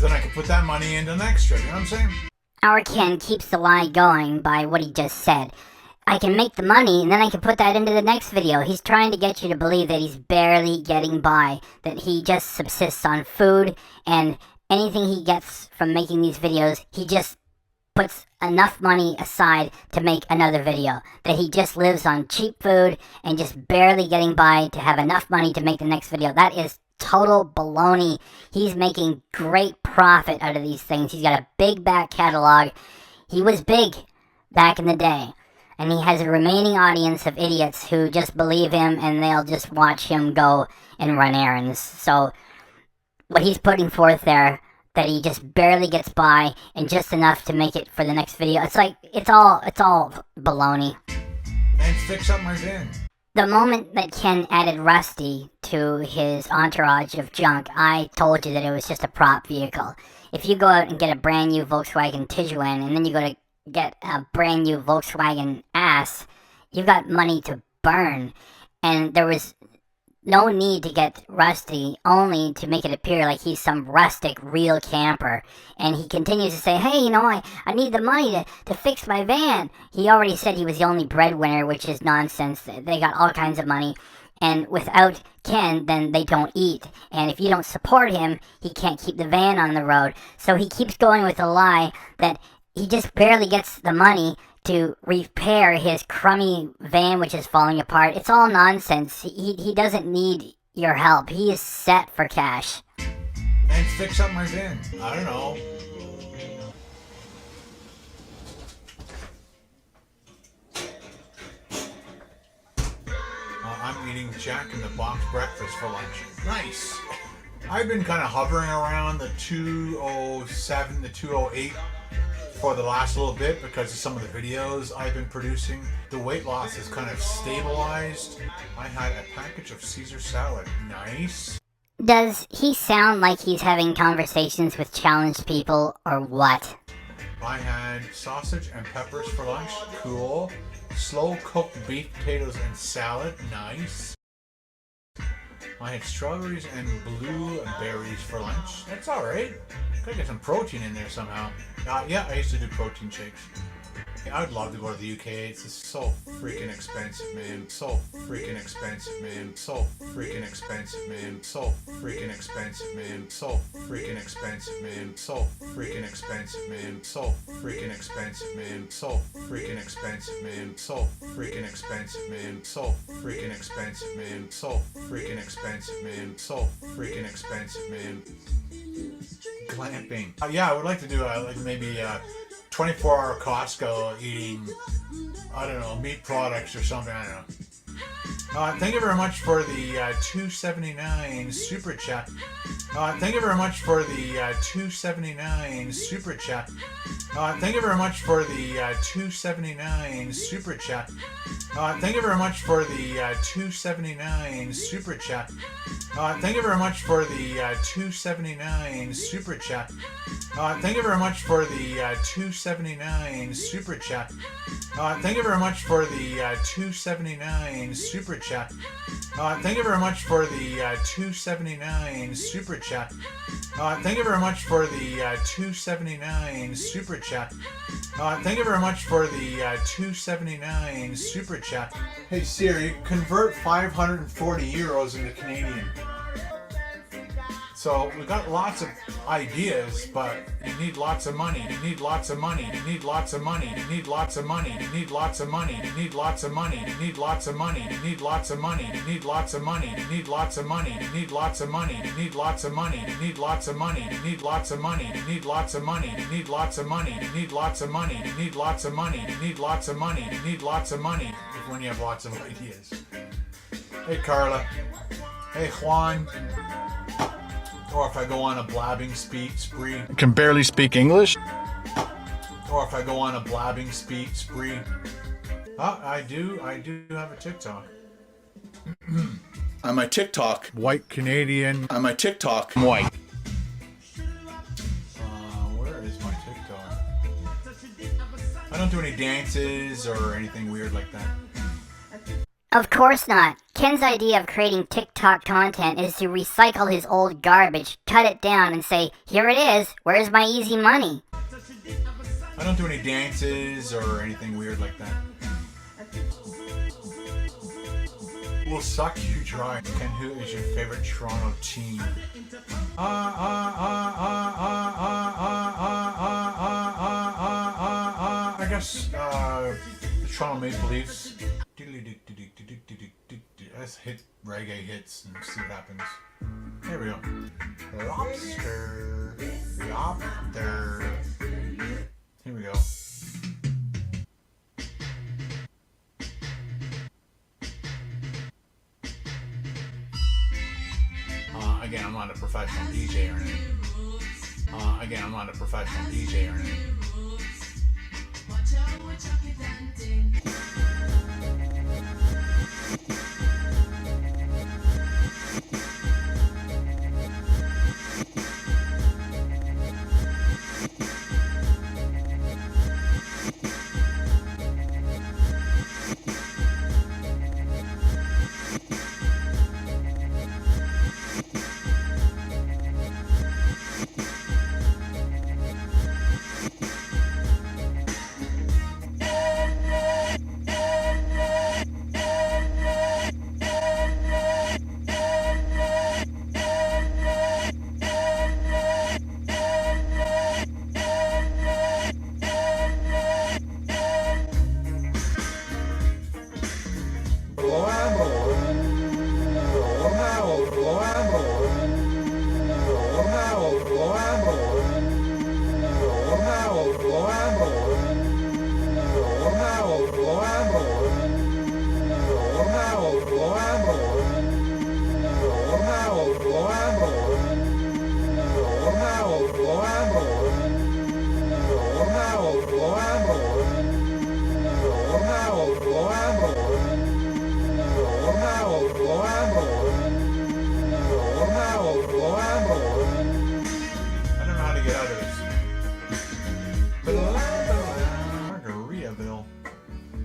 Because then I can put that money into the next trip, you know what I'm saying? Our Ken keeps the lie going by what he just said. I can make the money and then I can put that into the next video. He's trying to get you to believe that he's barely getting by, that he just subsists on food, and anything he gets from making these videos, he just puts enough money aside to make another video. That he just lives on cheap food and just barely getting by to have enough money to make the next video. That is total baloney. He's making great profit out of these things. He's got a big back catalog. He was big back in the day. And he has a remaining audience of idiots who just believe him and they'll just watch him go and run errands. So what he's putting forth there, that he just barely gets by and just enough to make it for the next video, it's like, it's all baloney. And fix up my van. The moment that Ken added Rusty to his entourage of junk, I told you that it was just a prop vehicle. If you go out and get a brand new Volkswagen Tiguan and then you go to get a brand new Volkswagen ass, you've got money to burn. And there was no need to get Rusty only to make it appear like he's some rustic real camper. And he continues to say, hey, you know, I need the money to fix my van. He already said he was the only breadwinner, which is nonsense. They got all kinds of money. And without Ken, then they don't eat. And if you don't support him, he can't keep the van on the road. So he keeps going with the lie that he just barely gets the money to repair his crummy van, which is falling apart. It's all nonsense. He doesn't need your help. He is set for cash. And fix up my van. I don't know. I'm eating Jack in the Box breakfast for lunch. Nice. I've been kind of hovering around the 207 to 208 for the last little bit because of some of the videos I've been producing. The weight loss is kind of stabilized. I had a package of Caesar salad. Nice. Does he sound like he's having conversations with challenged people or what? I had sausage and peppers for lunch. Cool. Slow cooked beef, potatoes, and salad. Nice. I had strawberries and blueberries for lunch. That's alright. Gotta get some protein in there somehow. Yeah, I used to do protein shakes. I would love to go to the UK. It's just so freaking expensive, man. So freaking expensive, man. So freaking expensive, man. So freaking expensive, man. So freaking expensive, man. So freaking expensive, man. So freaking expensive, man. So freaking expensive, man. So freaking expensive, man. So freaking expensive, man. So freaking expensive, man. So freaking expensive, man. Glamping. Yeah, I would like to do like maybe 24-hour Costco eating, I don't know, meat products or something. I don't know. Thank you very much for the 279 super chat. Thank you very much for the 279 super chat. Thank you very much for the 279 super chat. Thank you very much for the 279 super chat. Thank you very much for the 279 super chat. Thank you very much for the 279 super chat. Thank you very much for the 279 super chat. Thank you very much for the 279 super chat. Thank you very much for the 279 super chat. Thank you very much for the 279 super chat. Hey Siri, convert 540 euros into Canadian. So we got lots of ideas, but you need lots of money. You need lots of money. You need lots of money. You need lots of money. You need lots of money. You need lots of money. You need lots of money. You need lots of money. You need lots of money. You need lots of money. You need lots of money. You need lots of money. You need lots of money. You need lots of money. You need lots of money. You need lots of money. You need lots of money. You need lots of money. You need lots of money. You need lots of money. When you have lots of ideas. Hey Carla. Hey Juan. Or if I go on a blabbing spree. I can barely speak English. Or if I go on a blabbing spree. I do have a TikTok. On my TikTok, White Canadian. on my TikTok, I'm white. Where is my TikTok? I don't do any dances or anything weird like that. Of course not. Ken's idea of creating TikTok content is to recycle his old garbage, cut it down, and say, here it is, where's my easy money? I don't do any dances or anything weird like that. We'll suck you dry. Ken, who is your favorite Toronto team? I guess the Toronto Maple Leafs. Let's hit reggae hits and see what happens. Here we go. Lobster. Lobster. Here we go. Again, I'm not a professional DJ or anything. Again, I'm not a professional DJ or anything.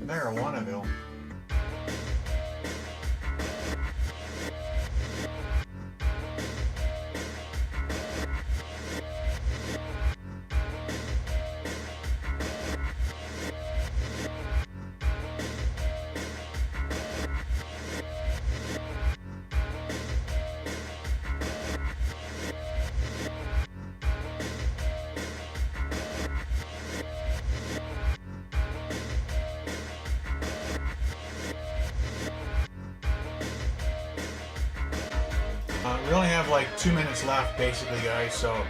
Marijuanaville. We only have like 2 minutes left, basically, guys, so...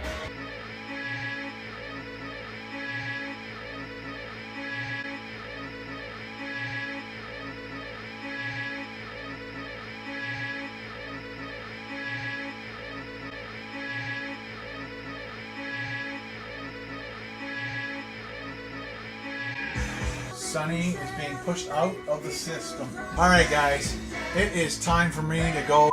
Sunny is being pushed out of the system. Alright, guys, it is time for me to go.